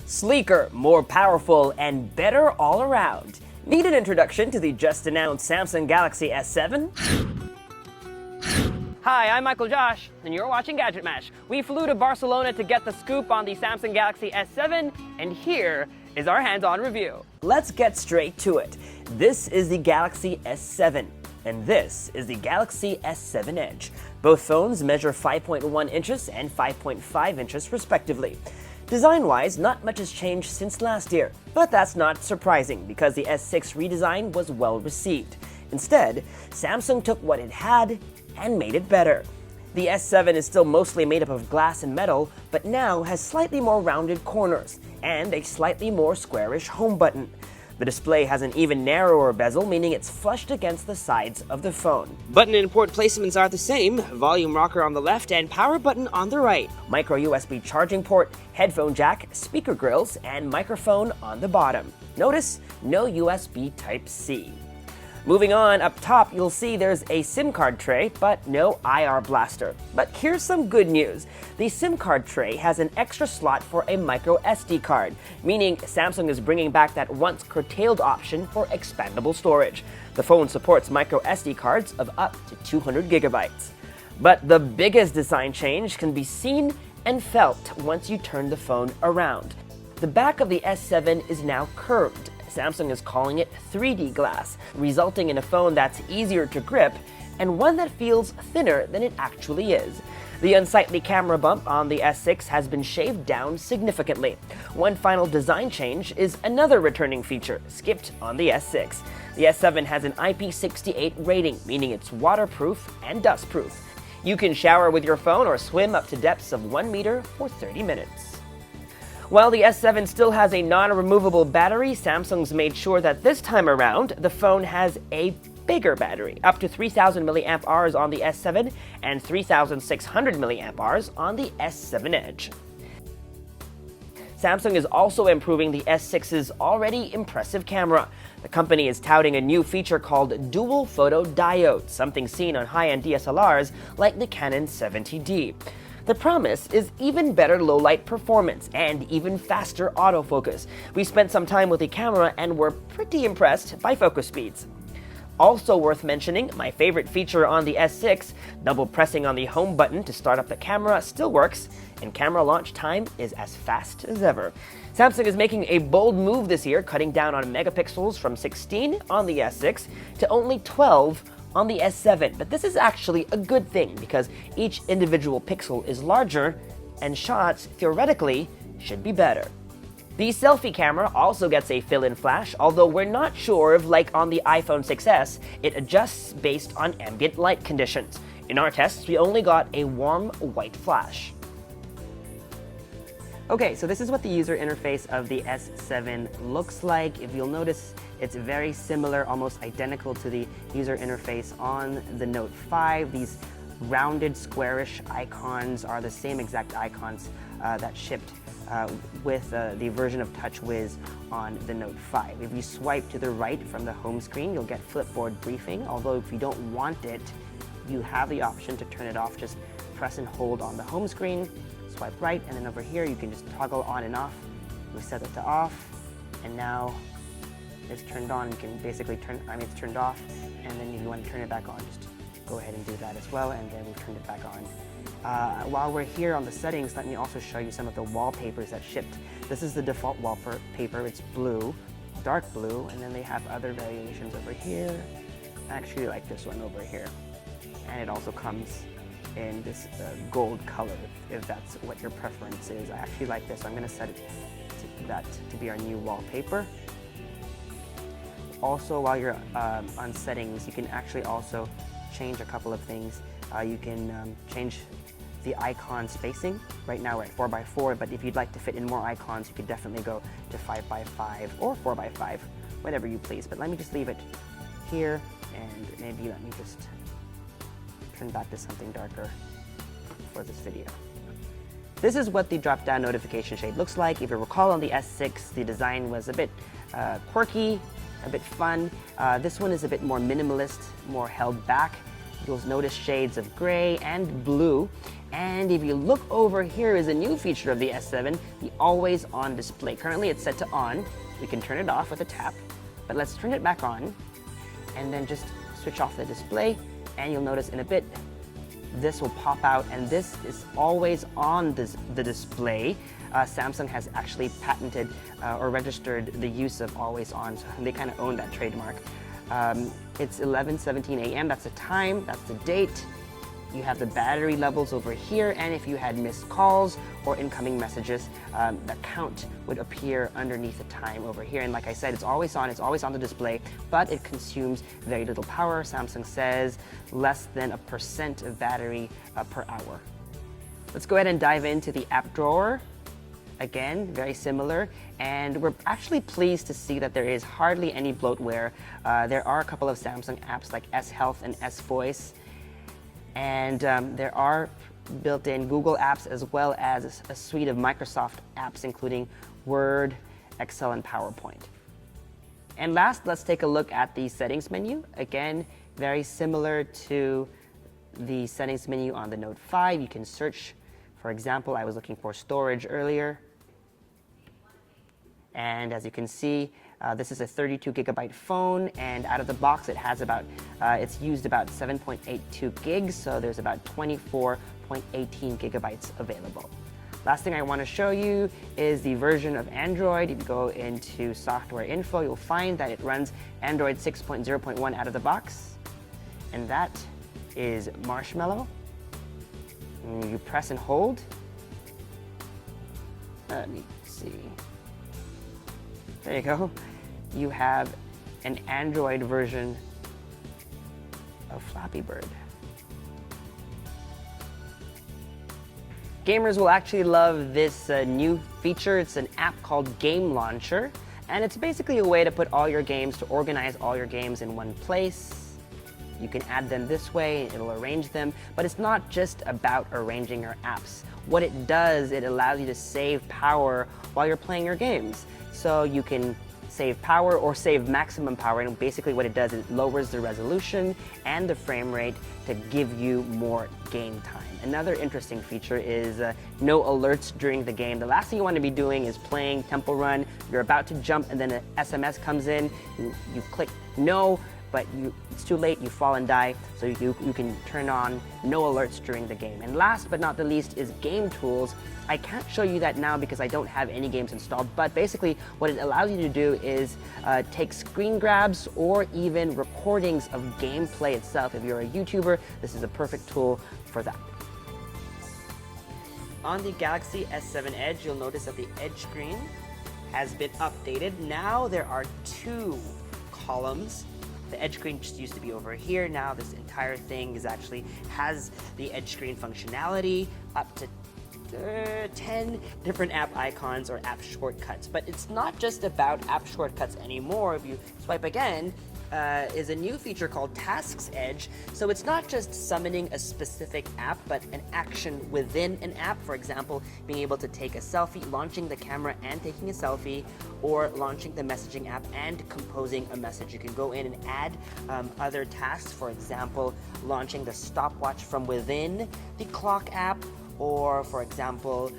Sleeker, more powerful, and better all around. Need an introduction to the just-announced Samsung Galaxy S7? Hi, I'm Michael Josh, and you're watching Gadget Mash. We flew to Barcelona to get the scoop on the Samsung Galaxy S7, and here is our hands-on review. Let's get straight to it. This is the Galaxy S7, and this is the Galaxy S7 Edge. Both phones measure 5.1 inches and 5.5 inches respectively. Design-wise, not much has changed since last year, but that's not surprising because the S6 redesign was well received. Instead, Samsung took what it had and made it better. The S7 is still mostly made up of glass and metal, but now has slightly more rounded corners and a slightly more squarish home button. The display has an even narrower bezel, meaning it's flushed against the sides of the phone. Button and port placements are the same, volume rocker on the left and power button on the right. Micro USB charging port, headphone jack, speaker grills, and microphone on the bottom. Notice, no USB Type-C. Moving on, up top you'll see there's a SIM card tray, but no IR blaster. But here's some good news. The SIM card tray has an extra slot for a micro SD card, meaning Samsung is bringing back that once curtailed option for expandable storage. The phone supports micro SD cards of up to 200 gigabytes. But the biggest design change can be seen and felt once you turn the phone around. The back of the S7 is now curved. Samsung is calling it 3D glass, resulting in a phone that's easier to grip and one that feels thinner than it actually is. The unsightly camera bump on the S6 has been shaved down significantly. One final design change is another returning feature, skipped on the S6. The S7 has an IP68 rating, meaning it's waterproof and dustproof. You can shower with your phone or swim up to depths of 1 meter for 30 minutes. While the S7 still has a non-removable battery, Samsung's made sure that this time around, the phone has a bigger battery, up to 3,000 mAh on the S7 and 3,600 mAh on the S7 Edge. Samsung is also improving the S6's already impressive camera. The company is touting a new feature called dual photo diode, something seen on high-end DSLRs like the Canon 70D. The promise is even better low-light performance and even faster autofocus. We spent some time with the camera and were pretty impressed by focus speeds. Also worth mentioning, my favorite feature on the S6, double pressing on the home button to start up the camera still works, and camera launch time is as fast as ever. Samsung is making a bold move this year, cutting down on megapixels from 16 on the S6 to only 12 on the S7, but this is actually a good thing because each individual pixel is larger and shots, theoretically, should be better. The selfie camera also gets a fill-in flash, although we're not sure if, like on the iPhone 6s, it adjusts based on ambient light conditions. In our tests, we only got a warm white flash. Okay, so this is what the user interface of the S7 looks like. If you'll notice, it's very similar, almost identical to the user interface on the Note 5. These rounded, squarish icons are the same exact icons that shipped with the version of TouchWiz on the Note 5. If you swipe to the right from the home screen, you'll get Flipboard briefing, although if you don't want it, you have the option to turn it off. Just press and hold on the home screen, swipe right, and then over here you can just toggle on and off. We set it to off, and now it's turned on. You can basically it's turned off, and then if you want to turn it back on, just go ahead and do that as well, and then we've turned it back on. While we're here on the settings, let me also show you some of the wallpapers that shipped. This is the default wallpaper. It's blue, dark blue, and then they have other variations over here. I actually like this one over here, and it also comes in this gold color, if that's what your preference is. I actually like this, so I'm going to set it to be our new wallpaper. Also, while you're on settings, you can actually also change a couple of things. You can change the icon spacing. Right now we're at 4x4, but if you'd like to fit in more icons, you could definitely go to 5x5 or 4x5, whatever you please. But let me just leave it here, and maybe let me just turn back to something darker for this video. This is what the drop-down notification shade looks like. If you recall, on the S6, the design was a bit quirky, a bit fun. This one is a bit more minimalist, more held back. You'll notice shades of gray and blue. And if you look over here is a new feature of the S7, the always on display. Currently it's set to on. We can turn it off with a tap, but let's turn it back on and then just switch off the display, and you'll notice in a bit this will pop out, and this is always on the display. Samsung has actually patented or registered the use of always on, so they kind of own that trademark. It's 11:17 a.m. That's the time, that's the date. You have the battery levels over here, and if you had missed calls or incoming messages, the count would appear underneath the time over here. And like I said, it's always on the display, but it consumes very little power. Samsung says less than 1% of battery per hour. Let's go ahead and dive into the app drawer. Again, very similar, and we're actually pleased to see that there is hardly any bloatware. There are a couple of Samsung apps like S Health and S Voice, and there are built-in Google apps as well as a suite of Microsoft apps, including Word, Excel, and PowerPoint. And last, let's take a look at the settings menu. Again, very similar to the settings menu on the Note 5. You can search, for example, I was looking for storage earlier. And as you can see, this is a 32 gigabyte phone, and out of the box it has it's used about 7.82 gigs, so there's about 24.18 gigabytes available. Last thing I want to show you is the version of Android. If you go into software info, you'll find that it runs Android 6.0.1 out of the box, and that is Marshmallow. And you press and hold. Let me see. There you go. You have an Android version of Flappy Bird. Gamers will actually love this new feature. It's an app called Game Launcher, and it's basically a way to put all your games, to organize all your games in one place. You can add them this way, it'll arrange them, but it's not just about arranging your apps. What it does, it allows you to save power while you're playing your games. So you can save power or save maximum power, and basically what it does is it lowers the resolution and the frame rate to give you more game time. Another interesting feature is no alerts during the game. The last thing you want to be doing is playing Temple Run, you're about to jump and then an SMS comes in, you click no, but it's too late, you fall and die, so you can turn on no alerts during the game. And last but not the least is game tools. I can't show you that now because I don't have any games installed, but basically what it allows you to do is take screen grabs or even recordings of gameplay itself. If you're a YouTuber, this is a perfect tool for that. On the Galaxy S7 Edge, you'll notice that the Edge screen has been updated. Now there are 2 columns. The Edge screen just used to be over here. Now this entire thing has the Edge screen functionality, up to 10 different app icons or app shortcuts. But it's not just about app shortcuts anymore. If you swipe again, is a new feature called Tasks Edge. So it's not just summoning a specific app, but an action within an app. For example, being able to take a selfie, launching the camera and taking a selfie, or launching the messaging app and composing a message. You can go in and add other tasks. For example, launching the stopwatch from within the clock app, or for example,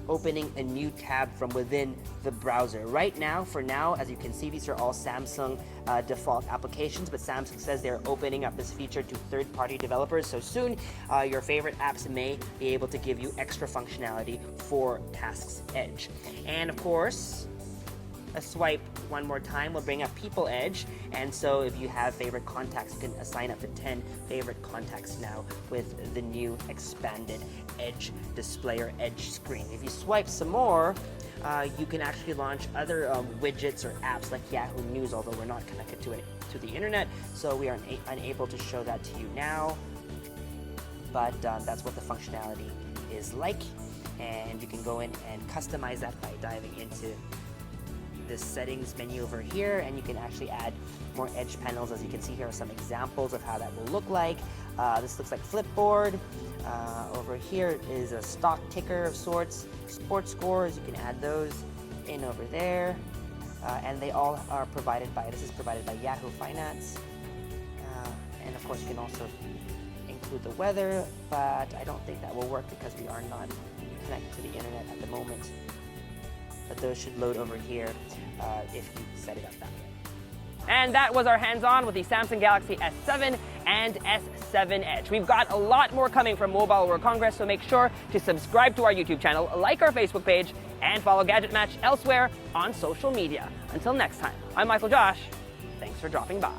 opening a new tab from within the browser. Right now, for now, as you can see, these are all Samsung default applications, but Samsung says they're opening up this feature to third-party developers. So soon, your favorite apps may be able to give you extra functionality for Tasks Edge. And of course, a swipe one more time will bring up People Edge, and so if you have favorite contacts, you can assign up to 10 favorite contacts now with the new expanded Edge display or Edge screen. If you swipe some more, you can actually launch other widgets or apps like Yahoo News, although we're not connected to the internet, so we are unable to show that to you now. But that's what the functionality is like, and you can go in and customize that by diving into this settings menu over here, and you can actually add more Edge panels. As you can see, here are some examples of how that will look like. This looks like Flipboard. Over here is a stock ticker of sorts, sports scores. You can add those in over there, and they all are provided by. This is provided by Yahoo Finance. And of course, you can also include the weather, but I don't think that will work because we are not connected to the internet at the moment. But those should load over here if you set it up that way. And that was our hands-on with the Samsung Galaxy S7 and S7 Edge. We've got a lot more coming from Mobile World Congress, so make sure to subscribe to our YouTube channel, like our Facebook page, and follow Gadget Match elsewhere on social media. Until next time, I'm Michael Josh. Thanks for dropping by.